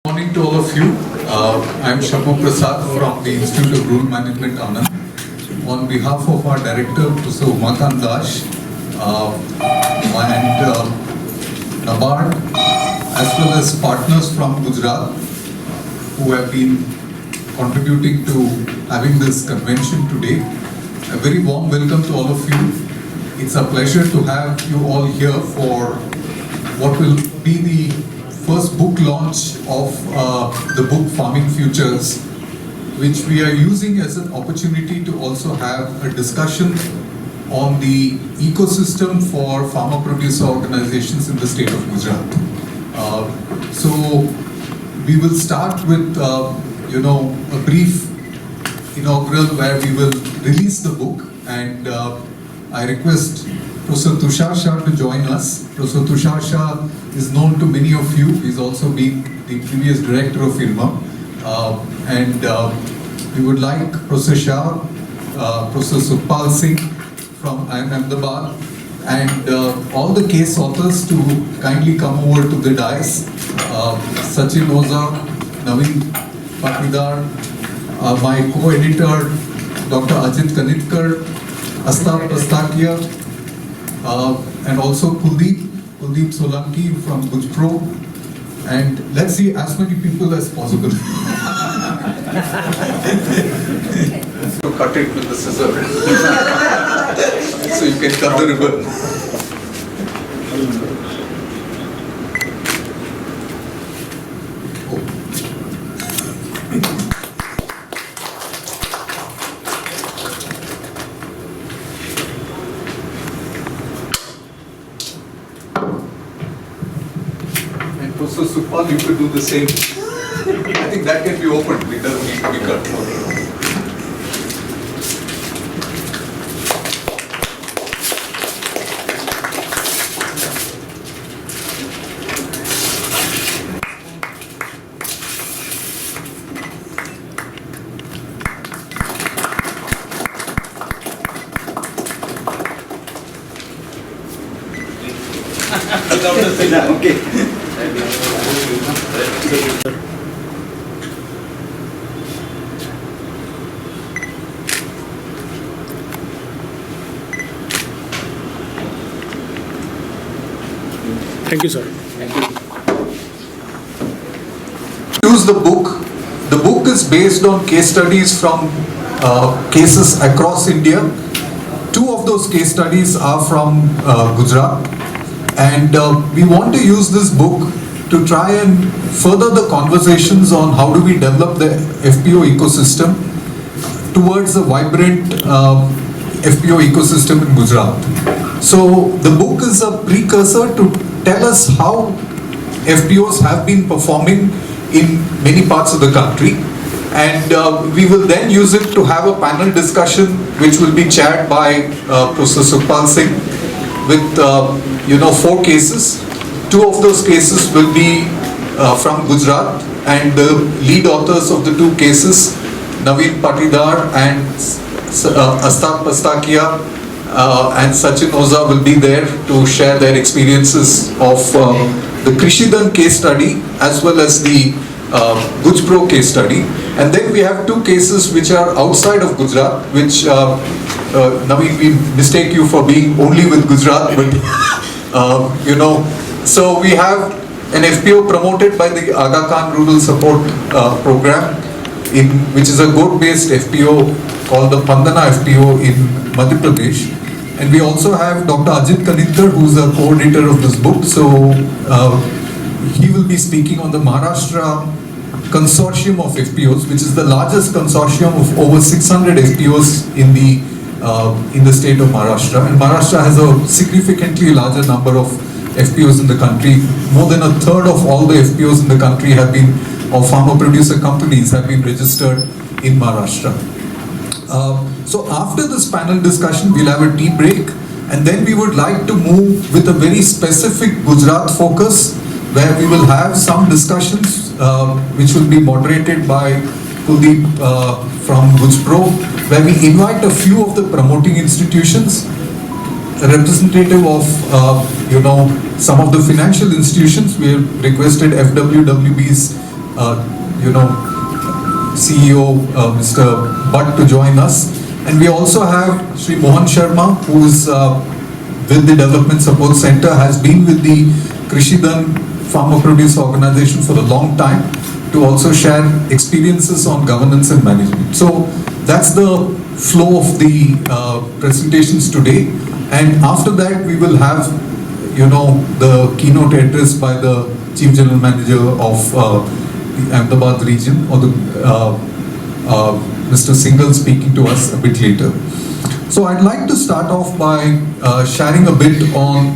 Morning to all of you. I am Shah from the Institute of Rural Management, Anand. On behalf of our director, Professor Umakant Dash, and NABARD, as well as partners from Gujarat, who have been contributing to having this convention today. A very warm welcome to all of you. It's a pleasure to have you all here for what will be the first book launch of the book Farming Futures, which we are using as an opportunity to also have a discussion on the ecosystem for farmer producer organizations in the state of Gujarat. So we will start with a brief inaugural where we will release the book, and I request Professor Tushaar Shah to join us. Professor Tushaar Shah is known to many of you. He's also been the previous director of IRMA. And we would like Professor Shah, Professor Sukhpal Singh from Ahmedabad, and all the case authors to kindly come over to the dais. Sachin Oza, Naveen Patidar, my co-editor, Dr. Ajit Kanitkar, Astar Pastakia, and also Kuldeep Solanki from Gujarat, and let's see as many people as possible. To cut it with the scissor, so you can cut the ribbon. So Sukhpal, you could do the same. I think that can be opened. It doesn't need to be cut. Okay. Thank you, sir. Thank you. Use the book. The book is based on case studies from cases across India. Two of those case studies are from Gujarat, and we want to use this book to try and further the conversations on how do we develop the FPO ecosystem towards a vibrant FPO ecosystem in Gujarat. So the book is a precursor to tell us how FPOs have been performing in many parts of the country, and we will then use it to have a panel discussion which will be chaired by Professor Sukhpal Singh with 4 cases. 2 of those cases will be from Gujarat, and the lead authors of the 2 cases, Naveen Patidar and Astar Pastakia and Sachin Oza, will be there to share their experiences of the Krishidan case study as well as the Gujarat case study. And then we have 2 cases which are outside of Gujarat, which Naveen, we mistake you for being only with Gujarat, but so we have an FPO promoted by the Aga Khan Rural Support Program, which is a goat-based FPO called the Pandana FPO in Madhya Pradesh. And we also have Dr. Ajit Kanitkar, who is a co-editor of this book. So he will be speaking on the Maharashtra Consortium of FPOs, which is the largest consortium of over 600 FPOs in the state of Maharashtra. And Maharashtra has a significantly larger number of FPOs in the country. More than a third of all the FPOs in the country have been, or farmer producer companies have been registered in Maharashtra. So after this panel discussion, we'll have a tea break, and then we would like to move with a very specific Gujarat focus, where we will have some discussions which will be moderated by Kuldeep from Gujarat, where we invite a few of the promoting institutions, a representative of some of the financial institutions. We have requested FWWB's CEO Mr. Bhatt to join us. And we also have Sri Mohan Sharma, who is with the Development Support Center, has been with the Krishidan Farmer Producer Organization for a long time, to also share experiences on governance and management. So that's the flow of the presentations today. And after that, we will have, the keynote address by the Chief General Manager of the Ahmedabad region, or the Mr. Singhal, speaking to us a bit later. So I'd like to start off by sharing a bit on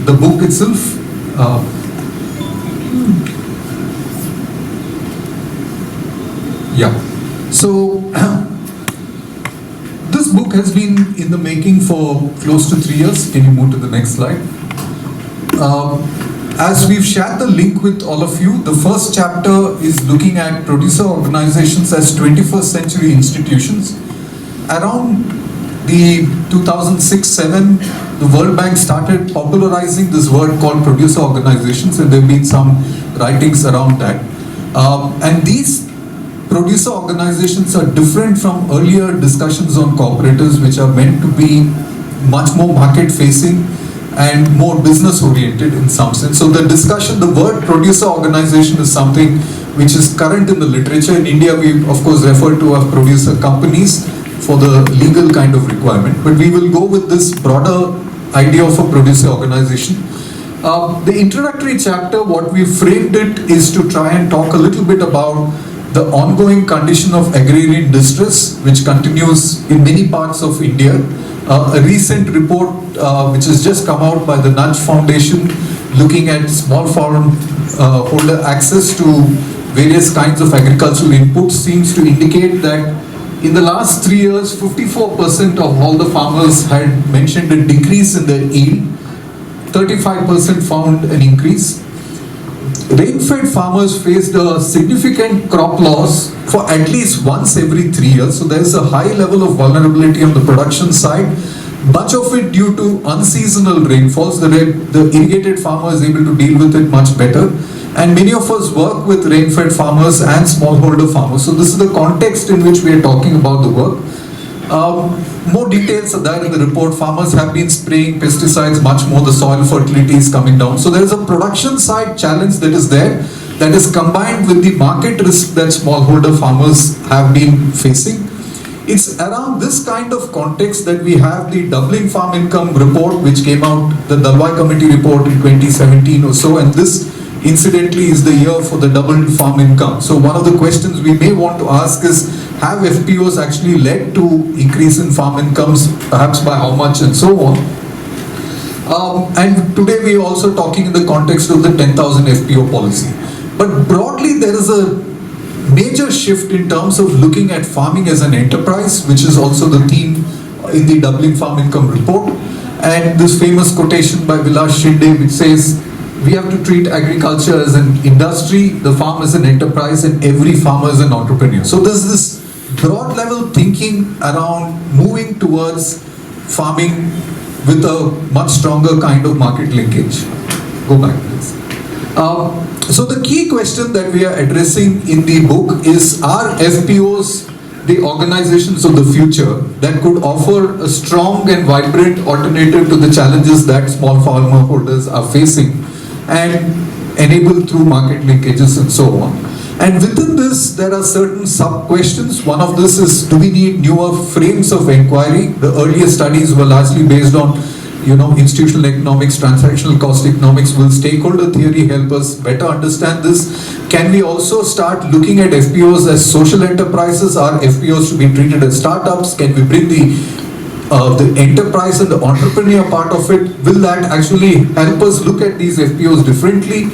the book itself. So this book has been in the making for close to 3 years. Can you move to the next slide? As we've shared the link with all of you, the first chapter is looking at producer organizations as 21st century institutions. Around the 2006-07, the World Bank started popularizing this word called producer organizations, and there have been some writings around that. And these producer organizations are different from earlier discussions on cooperatives, which are meant to be much more market facing and more business oriented in some sense. So the discussion, the word producer organization is something which is current in the literature. In India, we of course refer to as producer companies for the legal kind of requirement, but we will go with this broader idea of a producer organization. The introductory chapter, what we framed it is to try and talk a little bit about the ongoing condition of agrarian distress, which continues in many parts of India. A recent report which has just come out by the Nudge Foundation, looking at small farm holder access to various kinds of agricultural inputs, seems to indicate that in the last 3 years, 54% of all the farmers had mentioned a decrease in their yield, 35% found an increase. Rain-fed farmers faced a significant crop loss for at least once every 3 years. So there is a high level of vulnerability on the production side. Much of it due to unseasonal rainfalls. The irrigated farmer is able to deal with it much better. And many of us work with rain-fed farmers and smallholder farmers. So this is the context in which we are talking about the work. More details are there in the report. Farmers have been spraying pesticides much more. The soil fertility is coming down. So there is a production side challenge that is there, that is combined with the market risk that smallholder farmers have been facing. It's around this kind of context that we have the Doubling Farm Income report, which came out, the Dalwai Committee report in 2017 or so, and this incidentally is the year for the doubled farm income. So one of the questions we may want to ask is, have FPOs actually led to increase in farm incomes, perhaps by how much, and so on. And today we are also talking in the context of the 10,000 FPO policy. But broadly, there is a major shift in terms of looking at farming as an enterprise, which is also the theme in the Doubling Farm Income report. And this famous quotation by Vilas Shinde, which says, we have to treat agriculture as an industry, the farm as an enterprise, and every farmer is an entrepreneur. So there's this broad level thinking around moving towards farming with a much stronger kind of market linkage. Go back, please. So the key question that we are addressing in the book is, are FPOs the organizations of the future that could offer a strong and vibrant alternative to the challenges that small farmer holders are facing, and enabled through market linkages and so on. And within this, there are certain sub-questions. One of this is, do we need newer frames of inquiry? The earlier studies were largely based on, institutional economics, transactional cost economics. Will stakeholder theory help us better understand this? Can we also start looking at FPOs as social enterprises? Are FPOs to be treated as startups? Can we bring the enterprise and the entrepreneur part of it? Will that actually help us look at these FPOs differently?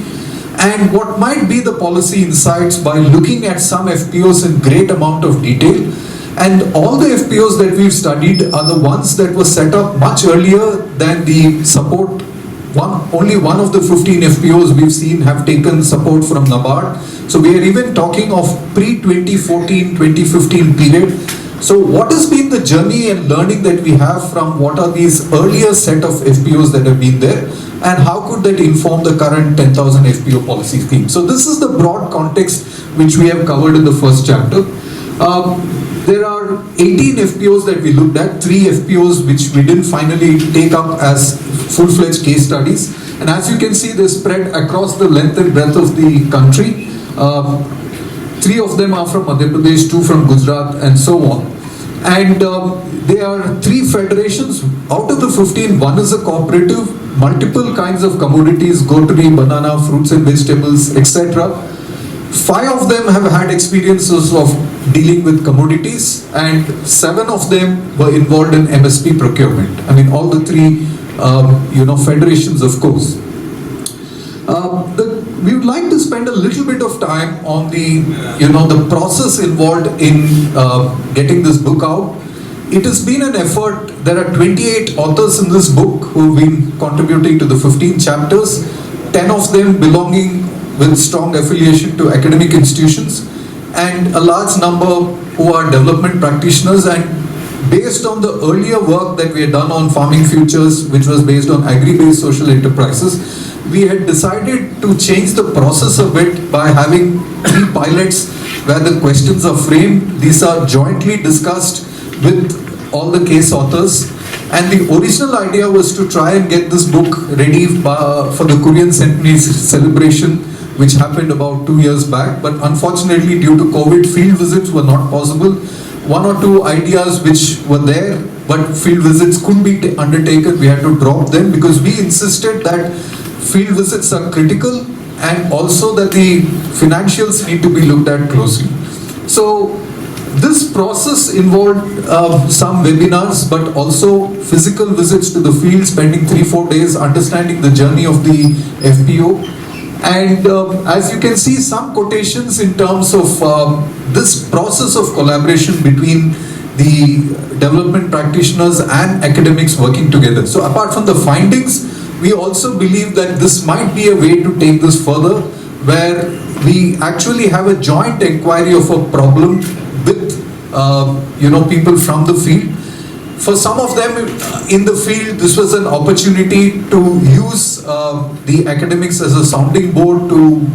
And what might be the policy insights by looking at some FPOs in great amount of detail? And all the FPOs that we've studied are the ones that were set up much earlier than the support. Only one of the 15 FPOs we've seen have taken support from NABARD. So we are even talking of pre-2014, 2015 period. So what has been the journey and learning that we have from what are these earlier set of FPOs that have been there, and how could that inform the current 10,000 FPO policy scheme? So this is the broad context which we have covered in the first chapter. There are 18 FPOs that we looked at, 3 FPOs which we didn't finally take up as full-fledged case studies. And as you can see, they're spread across the length and breadth of the country. 3 of them are from Madhya Pradesh, 2 from Gujarat, and so on. And there are 3 federations. Out of the 15, 1 is a cooperative. Multiple kinds of commodities, goatry, banana, fruits and vegetables, etc. 5 of them have had experiences of dealing with commodities, and 7 of them were involved in MSP procurement. I mean, all the 3, federations, of course. We would like to spend a little bit of time on the process involved in getting this book out. It has been an effort. There are 28 authors in this book who have been contributing to the 15 chapters, 10 of them belonging with strong affiliation to academic institutions, and a large number who are development practitioners. And based on the earlier work that we had done on farming futures, which was based on agri-based social enterprises, we had decided to change the process a bit by having 3 pilots where the questions are framed. These are jointly discussed with all the case authors. And the original idea was to try and get this book ready for the Korean Centenary celebration, which happened about 2 years back. But unfortunately, due to COVID, field visits were not possible. 1 or 2 ideas which were there, but field visits couldn't be undertaken. We had to drop them because we insisted that field visits are critical, and also that the financials need to be looked at closely. So this process involved some webinars, but also physical visits to the field, spending 3-4 days understanding the journey of the FPO. And as you can see, some quotations in terms of this process of collaboration between the development practitioners and academics working together. So apart from the findings, we also believe that this might be a way to take this further, where we actually have a joint inquiry of a problem with people from the field. For some of them in the field, this was an opportunity to use the academics as a sounding board, to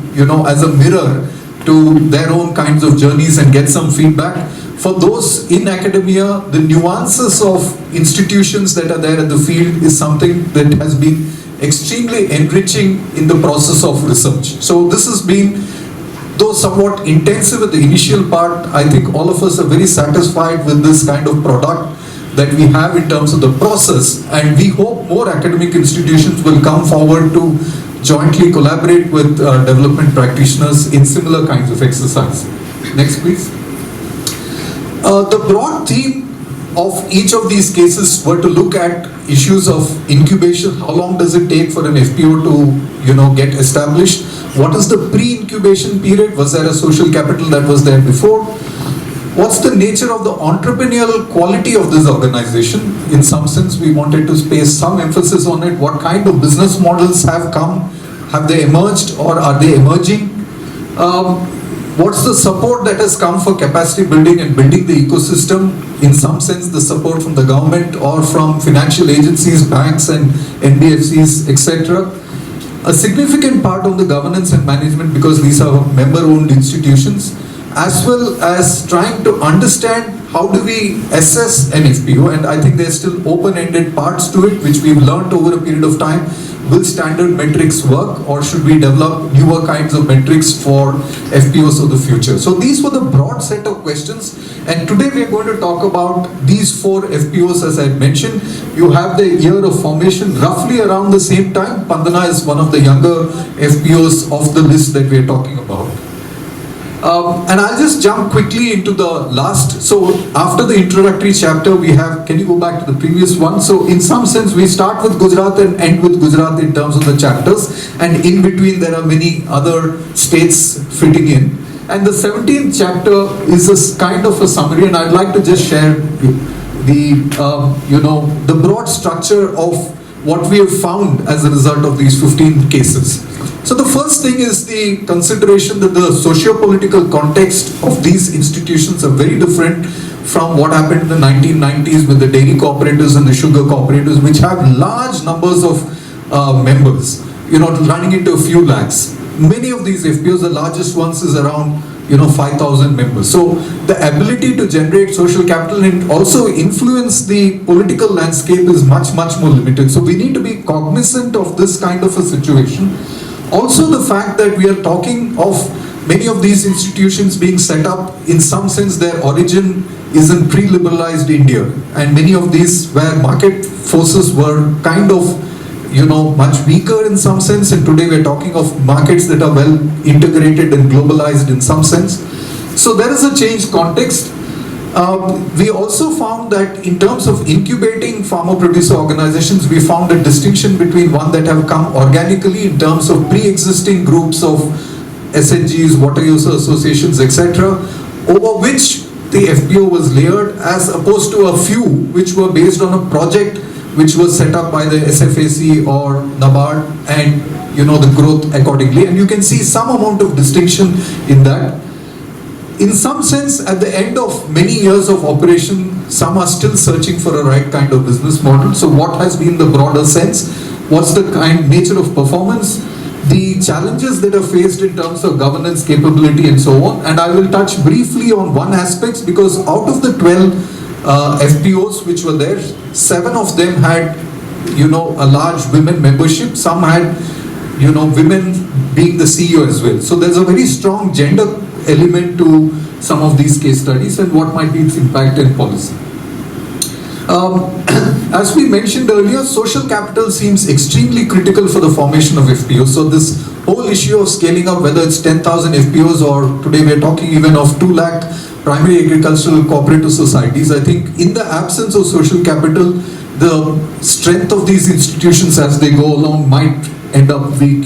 as a mirror to their own kinds of journeys and get some feedback. For those in academia, the nuances of institutions that are there at the field is something that has been extremely enriching in the process of research. So this has been, though somewhat intensive at the initial part, I think all of us are very satisfied with this kind of product that we have in terms of the process, and we hope more academic institutions will come forward to jointly collaborate with development practitioners in similar kinds of exercise. Next, please. The broad theme of each of these cases were to look at issues of incubation. How long does it take for an FPO to get established? What is the pre-incubation period? Was there a social capital that was there before? What's the nature of the entrepreneurial quality of this organization? In some sense, we wanted to place some emphasis on it. What kind of business models have come? Have they emerged, or are they emerging? What's the support that has come for capacity building and building the ecosystem? In some sense, the support from the government or from financial agencies, banks and NBFCs, etc. A significant part of the governance and management, because these are member-owned institutions, as well as trying to understand how do we assess an FPO, and I think there's still open-ended parts to it which we've learned over a period of time. Will standard metrics work, or should we develop newer kinds of metrics for FPOs of the future? So these were the broad set of questions, and today we are going to talk about these 4 FPOs. As I mentioned, you have the year of formation roughly around the same time. Pandana is one of the younger FPOs of the list that we are talking about. And I'll just jump quickly into the last. So after the introductory chapter, we have, can you go back to the previous one? So in some sense, we start with Gujarat and end with Gujarat in terms of the chapters. And in between, there are many other states fitting in. And the 17th chapter is a kind of a summary. And I'd like to just share the broad structure of what we have found as a result of these 15 cases. So the first thing is the consideration that the socio-political context of these institutions are very different from what happened in the 1990s with the dairy cooperatives and the sugar cooperatives, which have large numbers of members, running into a few lakhs. Many of these FPOs, the largest ones is around 5,000 members. So the ability to generate social capital and also influence the political landscape is much more limited. So we need to be cognizant of this kind of a situation. Also the fact that we are talking of many of these institutions being set up, in some sense their origin is in pre-liberalized India, and many of these where market forces were kind of much weaker in some sense, and today we're talking of markets that are well integrated and globalized in some sense. So there is a changed context. We also found that in terms of incubating farmer producer organizations, we found a distinction between one that have come organically in terms of pre-existing groups of SNGs, water user associations, etc., over which the FPO was layered, as opposed to a few which were based on a project which was set up by the SFAC or NABARD, and the growth accordingly. And you can see some amount of distinction in that. In some sense, at the end of many years of operation, some are still searching for a right kind of business model. So what has been the broader sense? What's the nature of performance? The challenges that are faced in terms of governance capability and so on. And I will touch briefly on one aspect, because out of the 12 FPOs which were there, 7 of them had a large women membership. Some had women being the CEO as well. So there's a very strong gender element to some of these case studies, and what might be its impact in policy. As we mentioned earlier, social capital seems extremely critical for the formation of FPOs. So this whole issue of scaling up, whether it's 10,000 FPOs or today we're talking even of 2 lakh primary agricultural cooperative societies, I think in the absence of social capital, the strength of these institutions as they go along might end up weak.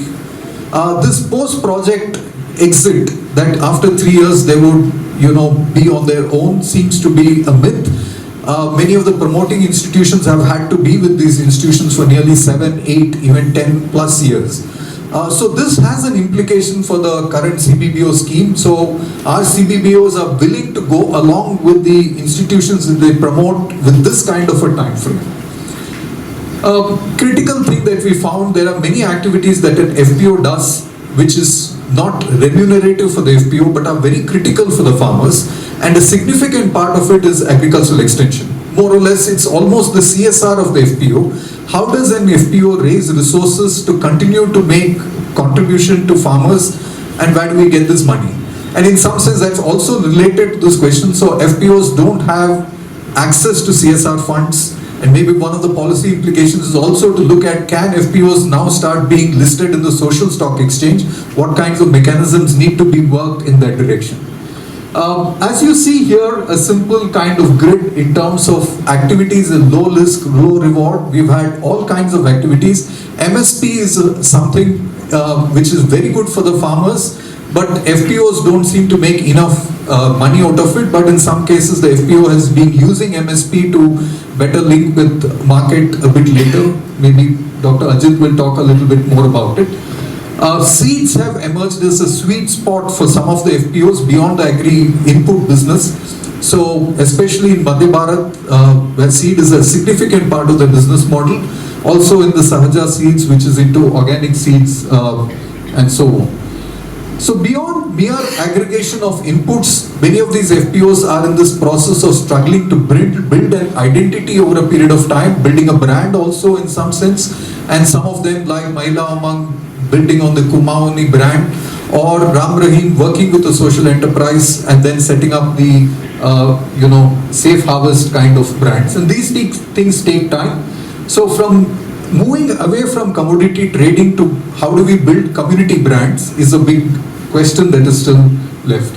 This post-project exit, that after 3 years they would be on their own, seems to be a myth. Many of the promoting institutions have had to be with these institutions for nearly 7, 8, even 10 plus years. So this has an implication for the current CBBO scheme. So our CBBOs are willing to go along with the institutions that they promote with this kind of a time frame. Critical thing that we found, there are many activities that an FPO does which is not remunerative for the FPO but are very critical for the farmers, and a significant part of it is agricultural extension. More or less it's almost the CSR of the FPO. How does an FPO raise resources to continue to make contribution to farmers, and where do we get this money? And in some sense that's also related to this question. So FPOs don't have access to CSR funds, and maybe one of the policy implications is also to look at, can FPOs now start being listed in the social stock exchange? What kinds of mechanisms need to be worked in that direction? As you see here, a simple kind of grid in terms of activities in low risk, low reward. We've had all kinds of activities. MSP is something which is very good for the farmers, but FPOs don't seem to make enough money out of it. But in some cases, the FPO has been using MSP to better link with market a bit later. Maybe Dr. Ajit will talk a little bit more about it. Seeds have emerged as a sweet spot for some of the FPOs beyond the agri input business. So especially in Madhya Bharat, where seed is a significant part of the business model. Also in the Sahaja seeds, which is into organic seeds and so on. So beyond mere aggregation of inputs, many of these FPOs are in this process of struggling to build an identity over a period of time, building a brand also in some sense, and some of them like Mahila Amang building on the Kumaoni brand, or Ram Rahim working with a social enterprise and then setting up the safe harvest kind of brands. And these things take time. So from moving away from commodity trading to how do we build community brands is a big question that is still left.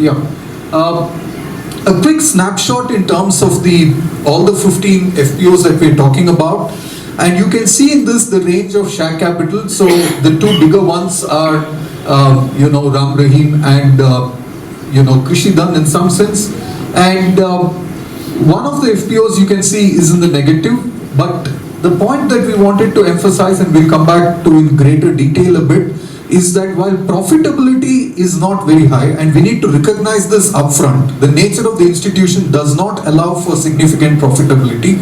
A quick snapshot in terms of all the 15 FPOs that we're talking about. And you can see in this the range of share capital. So the 2 bigger ones are, Ram Rahim and, Krishidan in some sense. And one of the FPOs you can see is in the negative. But the point that we wanted to emphasize, and we'll come back to in greater detail a bit, is that while profitability is not very high, and we need to recognize this upfront, the nature of the institution does not allow for significant profitability.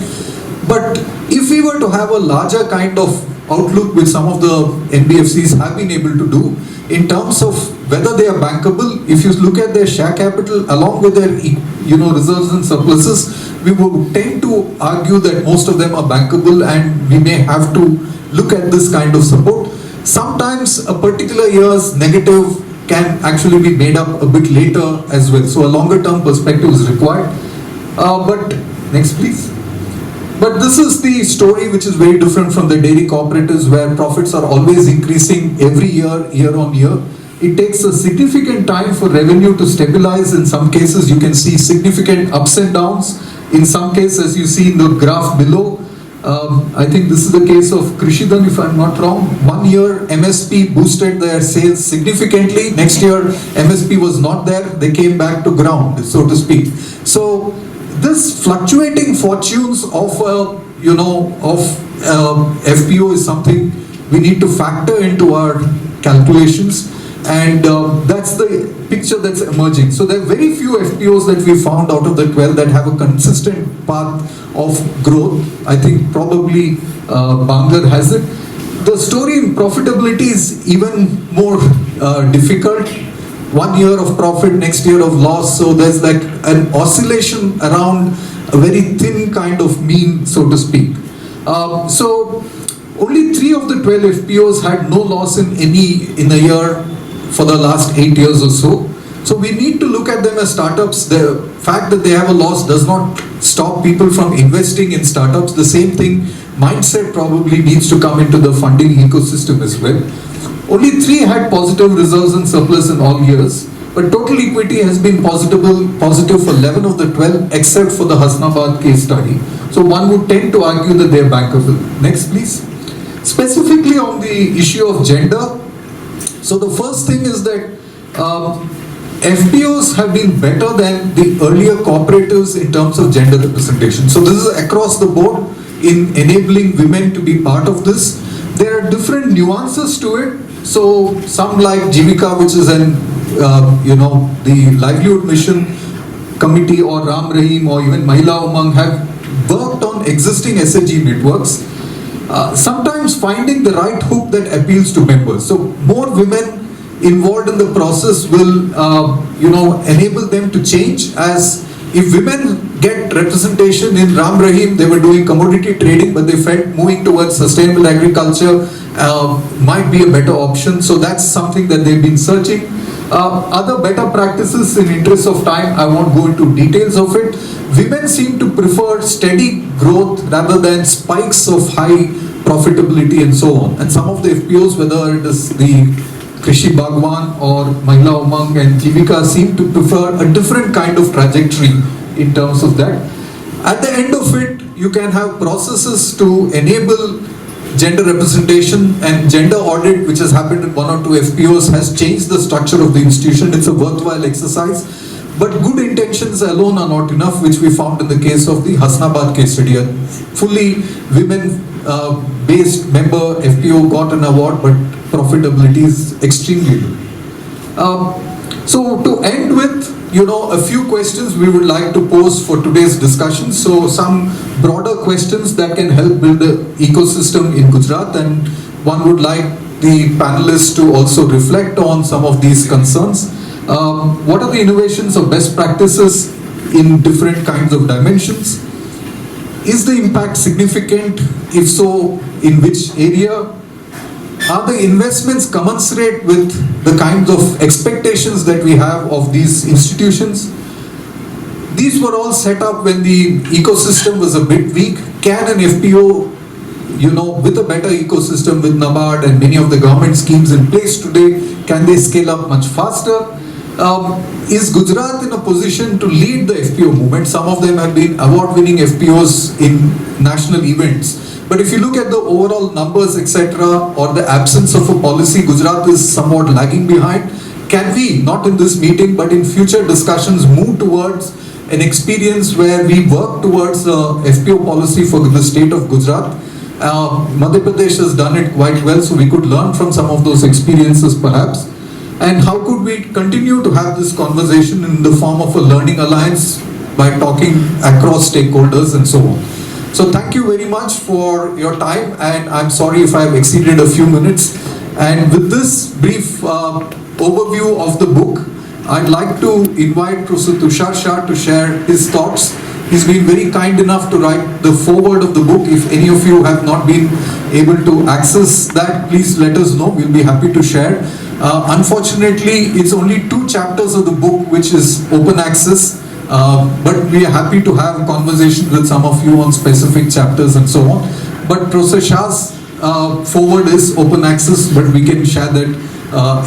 But if we were to have a larger kind of outlook, which some of the NBFCs have been able to do, in terms of whether they are bankable, if you look at their share capital along with their reserves and surpluses, we would tend to argue that most of them are bankable, and we may have to look at this kind of support. Sometimes a particular year's negative can actually be made up a bit later as well. So a longer term perspective is required. But next please. But this is the story which is very different from the dairy cooperatives, where profits are always increasing every year, year on year. It takes a significant time for revenue to stabilize. In some cases you can see significant ups and downs. In some cases, as you see in the graph below, I think this is the case of Krishidan, if I'm not wrong. 1 year MSP boosted their sales significantly. Next year MSP was not there. They came back to ground, so to speak. So this fluctuating fortunes of FPO is something we need to factor into our calculations, and that's the picture that's emerging. So there are very few FPOs that we found out of the 12 that have a consistent path of growth. I think probably Bangalore has it. The story in profitability is even more difficult. 1 year of profit, next year of loss. So there's like an oscillation around a very thin kind of mean, so to speak. So only 3 of the 12 FPOs had no loss in a year for the last 8 years or so. So we need to look at them as startups. The fact that they have a loss does not stop people from investing in startups. The same thing, mindset probably needs to come into the funding ecosystem as well. Only 3 had positive reserves and surplus in all years, but total equity has been positive for 11 of the 12, except for the Hasnabad case study. So one would tend to argue that they are bankable. Next please. Specifically on the issue of gender, so the first thing is that FPOs have been better than the earlier cooperatives in terms of gender representation. So this is across the board in enabling women to be part of this. There are different nuances to it. So some like Jivika, which is the Livelihood Mission Committee, or Ram Rahim, or even Mahila Umang, have worked on existing SHG networks. Sometimes finding the right hook that appeals to members. So more women involved in the process will enable them to change. As if women get representation in Ram Rahim, they were doing commodity trading, but they felt moving towards sustainable agriculture might be a better option. So that's something that they've been searching. Other better practices, in interest of time, I won't go into details of it. Women seem to prefer steady growth rather than spikes of high profitability and so on. And some of the FPOs, whether it is the Krishi Bhagwan or Mahila Umang and Jivika, seem to prefer a different kind of trajectory in terms of that. At the end of it, you can have processes to enable gender representation, and gender audit, which has happened in 1 or 2 FPOs, has changed the structure of the institution. It's a worthwhile exercise, but good intentions alone are not enough, which we found in the case of the Hasnabad case study. A fully women based member FPO got an award, but profitability is extremely low. So to end with, a few questions we would like to pose for today's discussion. So some broader questions that can help build the ecosystem in Gujarat, and one would like the panelists to also reflect on some of these concerns. What are the innovations or best practices in different kinds of dimensions? Is the impact significant? If so, in which area? Are the investments commensurate with the kinds of expectations that we have of these institutions? These were all set up when the ecosystem was a bit weak. Can an FPO, with a better ecosystem, with NABARD and many of the government schemes in place today, can they scale up much faster? Is Gujarat in a position to lead the FPO movement? Some of them have been award-winning FPOs in national events. But if you look at the overall numbers, etc., or the absence of a policy, Gujarat is somewhat lagging behind. Can we, not in this meeting, but in future discussions, move towards an experience where we work towards a FPO policy for the state of Gujarat? Madhya Pradesh has done it quite well, so we could learn from some of those experiences perhaps. And how could we continue to have this conversation in the form of a learning alliance by talking across stakeholders and so on. So thank you very much for your time, and I'm sorry if I've exceeded a few minutes. And with this brief overview of the book, I'd like to invite Professor Tushaar Shah to share his thoughts. He's been very kind enough to write the foreword of the book. If any of you have not been able to access that, please let us know. We'll be happy to share. Unfortunately, it's only 2 chapters of the book which is open access, but we are happy to have a conversation with some of you on specific chapters and so on. But Professor Shah's foreword is open access, but we can share that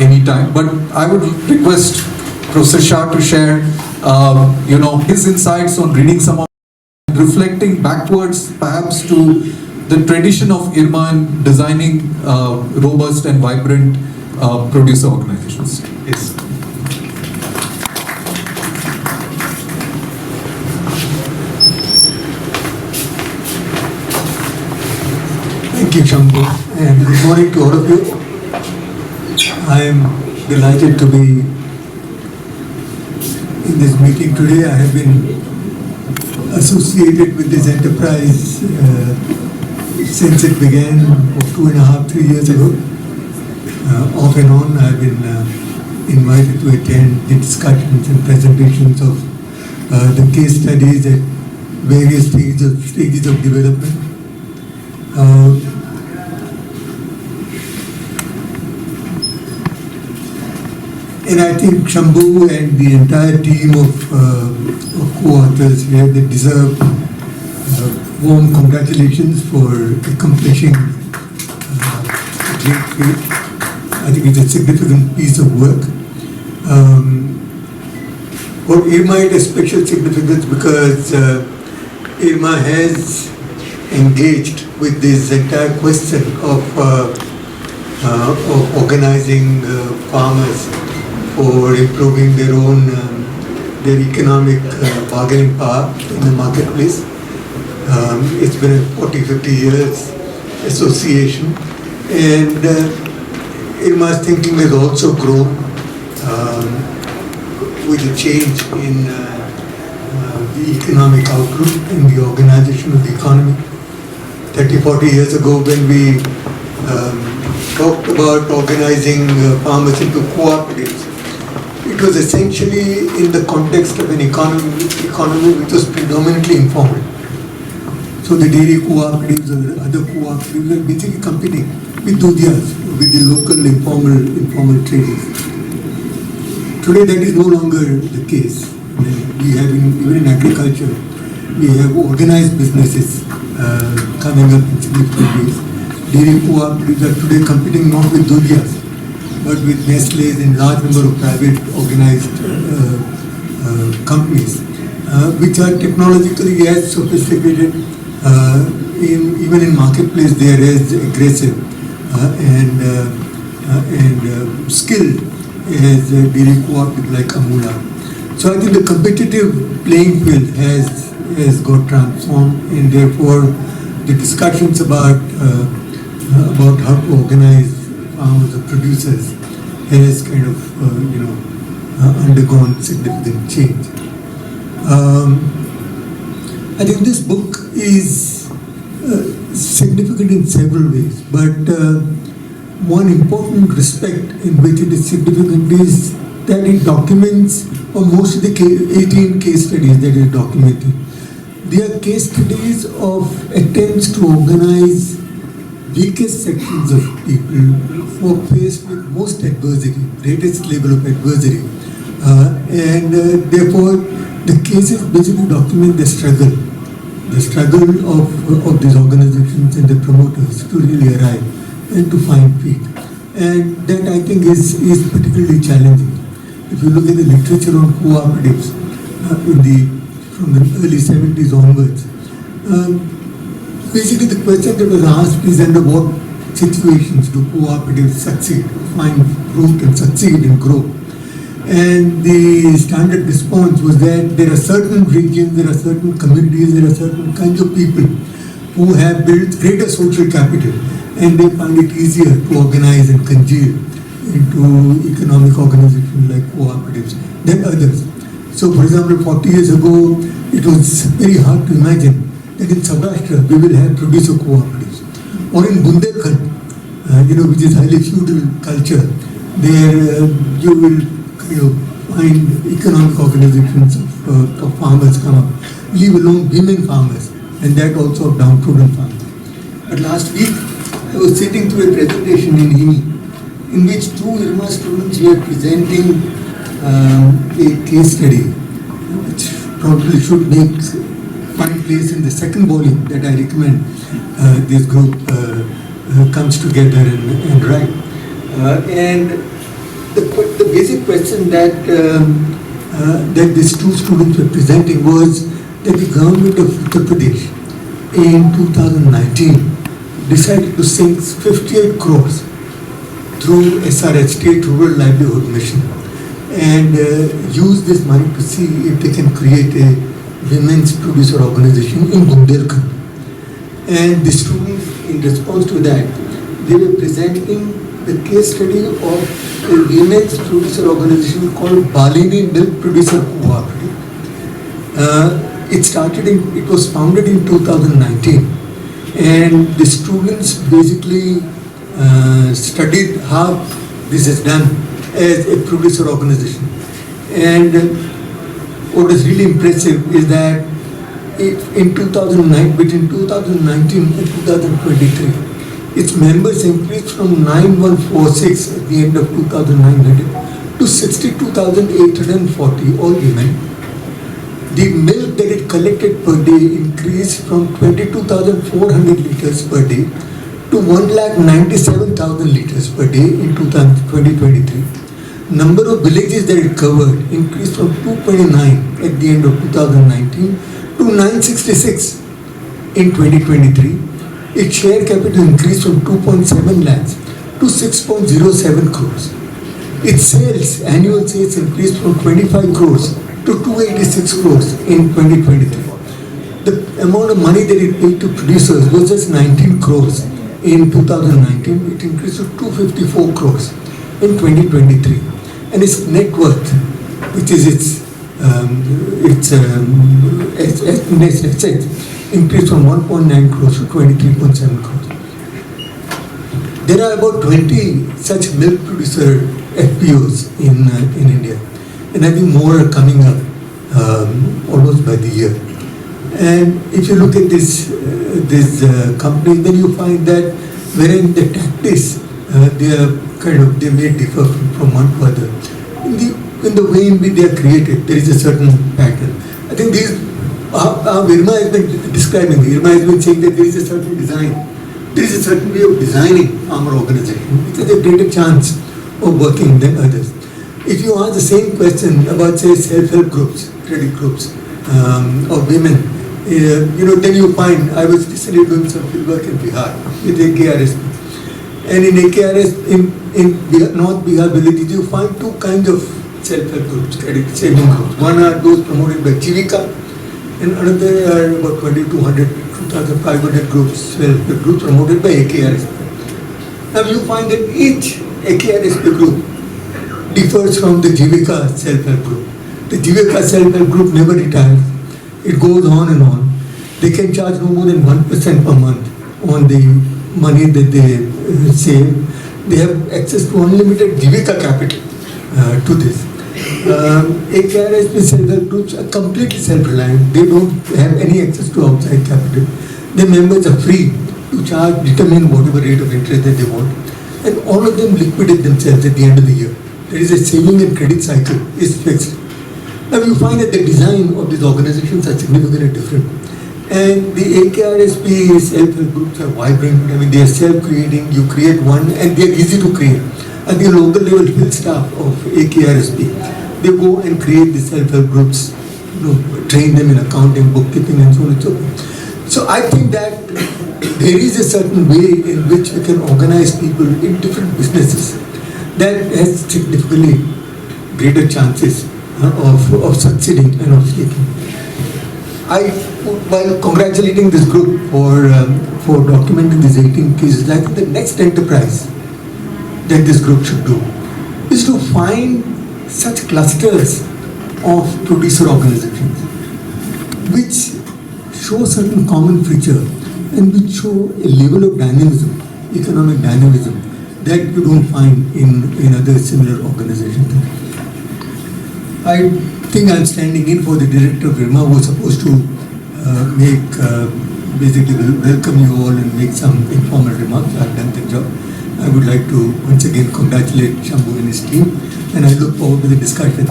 anytime. But I would request Professor Shah to share his insights on reading some of, reflecting backwards perhaps to the tradition of IRMA in designing robust and vibrant producer organizations. Yes. Thank you, Shambhu, and good morning to all of you. I am delighted to be in this meeting today. I have been associated with this enterprise since it began 2.5-3 years ago. Off and on, I have been invited to attend the discussions and presentations of the case studies at various stages of development. And I think Shambhu and the entire team of co-authors here, they deserve warm congratulations for accomplishing a great feat. I think it's a significant piece of work. For IRMA, it has special significance because IRMA has engaged with this entire question of organizing farmers for improving their own their economic bargaining power in the marketplace. It's been a 40-50 years association, and IRMA's thinking has also grown with a change in the economic outlook and the organization of the economy. 30-40 years ago, when we talked about organizing farmers into cooperatives, it was essentially in the context of an economy which was predominantly informal. So the dairy cooperatives or the other cooperatives were basically competing with Dudhyas, with the local informal traders. Today that is no longer the case. We have even in agriculture, we have organized businesses coming up in significant ways. Dairy cooperatives are today competing not with Dudhyas, but with Nestle's and large number of private organized companies, which are technologically as sophisticated, even in marketplace they are as aggressive and skilled as dairy cooperative like Amula. So I think the competitive playing field has got transformed, and therefore the discussions about how to organize farmers or producers has kind of undergone significant change. I think this book is significant in several ways, but one important respect in which it is significant is that it documents, or most of the 18 case studies that it documented, they are case studies of attempts to organize weakest sections of people who are faced with most adversity, greatest level of adversity, and therefore the cases basically document the struggle of these organizations and the promoters to really arrive and to find feet. And that I think is particularly challenging. If you look at the literature on cooperatives from the early 70s onwards, basically the question that was asked is under what situations do cooperatives succeed, find root and succeed and grow. And the standard response was that there are certain regions, there are certain communities, there are certain kinds of people who have built greater social capital, and they find it easier to organize and congeal into economic organizations like cooperatives than others. So, for example, 40 years ago, it was very hard to imagine that in Saurashtra we will have producer cooperatives. Or in Bundelkhand, which is highly feudal culture, there you will find economic organizations of farmers come up, leave alone women farmers, and that also of downtrodden farmers. But last week, I was sitting through a presentation in IMI, in which two IRMA students were presenting a case study, which probably should find place in the second volume that I recommend this group comes together and write. And the basic question that these two students were presenting was that the government of Uttar Pradesh in 2019 decided to sink 58 crores through SRH, State Rural Livelihood Mission, and use this money to see if they can create a women's producer organization in Bundelkhand. And the students, in response to that, they were presenting the case study of a women's producer organization called Balini Milk Producer Cooperative. It was founded in 2019, and the students basically studied how this is done as a producer organization. And what is really impressive is that between 2019 and 2023, its members increased from 9146 at the end of 2900 to 62,840, all women. The milk that it collected per day increased from 22,400 liters per day to 1,97,000 liters per day in 2023. Number of villages that it covered increased from 229 at the end of 2019 to 966 in 2023. Its share capital increased from 2.7 lakhs to 6.07 crores. Its annual sales increased from 25 crores to 286 crores in 2023. The amount of money that it paid to producers was just 19 crores in 2019. It increased to 254 crores in 2023. And its net worth, which is its assets, increased from 1.9 crores to 23.7 crores. There are about 20 such milk producer FPOs in India, and I think more are coming up almost by the year. And if you look at this company, then you find that wherein the tactics they may differ from one to other. In the way in which they are created, there is a certain pattern. I think Irma has been describing. Irma has been saying that there is a certain design. There is a certain way of designing farmer organization, which has a greater chance of working than others. If you ask the same question about, say, self-help groups, credit groups, or women, then you find, I was recently doing some field work in Bihar with AKRS. And in AKRS, in North Bihar villages, you find two kinds of self-help groups, credit saving groups. One are those promoted by Jivika, and another are about 2,200, 2,500 groups, self-help groups promoted by AKRS. Now you find that each AKRS group differs from the Jivika self-help group. The Jivika self-help group never retires. It goes on and on. They can charge no more than 1% per month on the money that they save. They have access to unlimited Jivika capital to this. AKRS self-help groups are completely self-reliant. They don't have any access to outside capital. Their members are free to determine whatever rate of interest that they want. And all of them liquidate themselves at the end of the year. There is a saving and credit cycle is fixed. Now you find that the design of these organizations are significantly different. And the AKRSP self-help groups are vibrant. I mean, they are self-creating. You create one and they are easy to create. At the local level field staff of AKRSP, they go and create the self-help groups, train them in accounting, bookkeeping and so on and so forth. So I think that there is a certain way in which we can organize people in different businesses that has significantly greater chances of succeeding and of sticking. I while congratulating this group for documenting these 18 cases, I think the next enterprise that this group should do is to find such clusters of producer organizations which show certain common feature and which show a level of dynamism, economic dynamism, that you don't find in other similar organizations. I think I'm standing in for the director of IRMA, who was supposed to basically welcome you all and make some informal remarks. I've done the job. I would like to once again congratulate Shambhu and his team, and I look forward to the discussion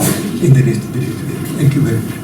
in the rest of the day today. Thank you very much.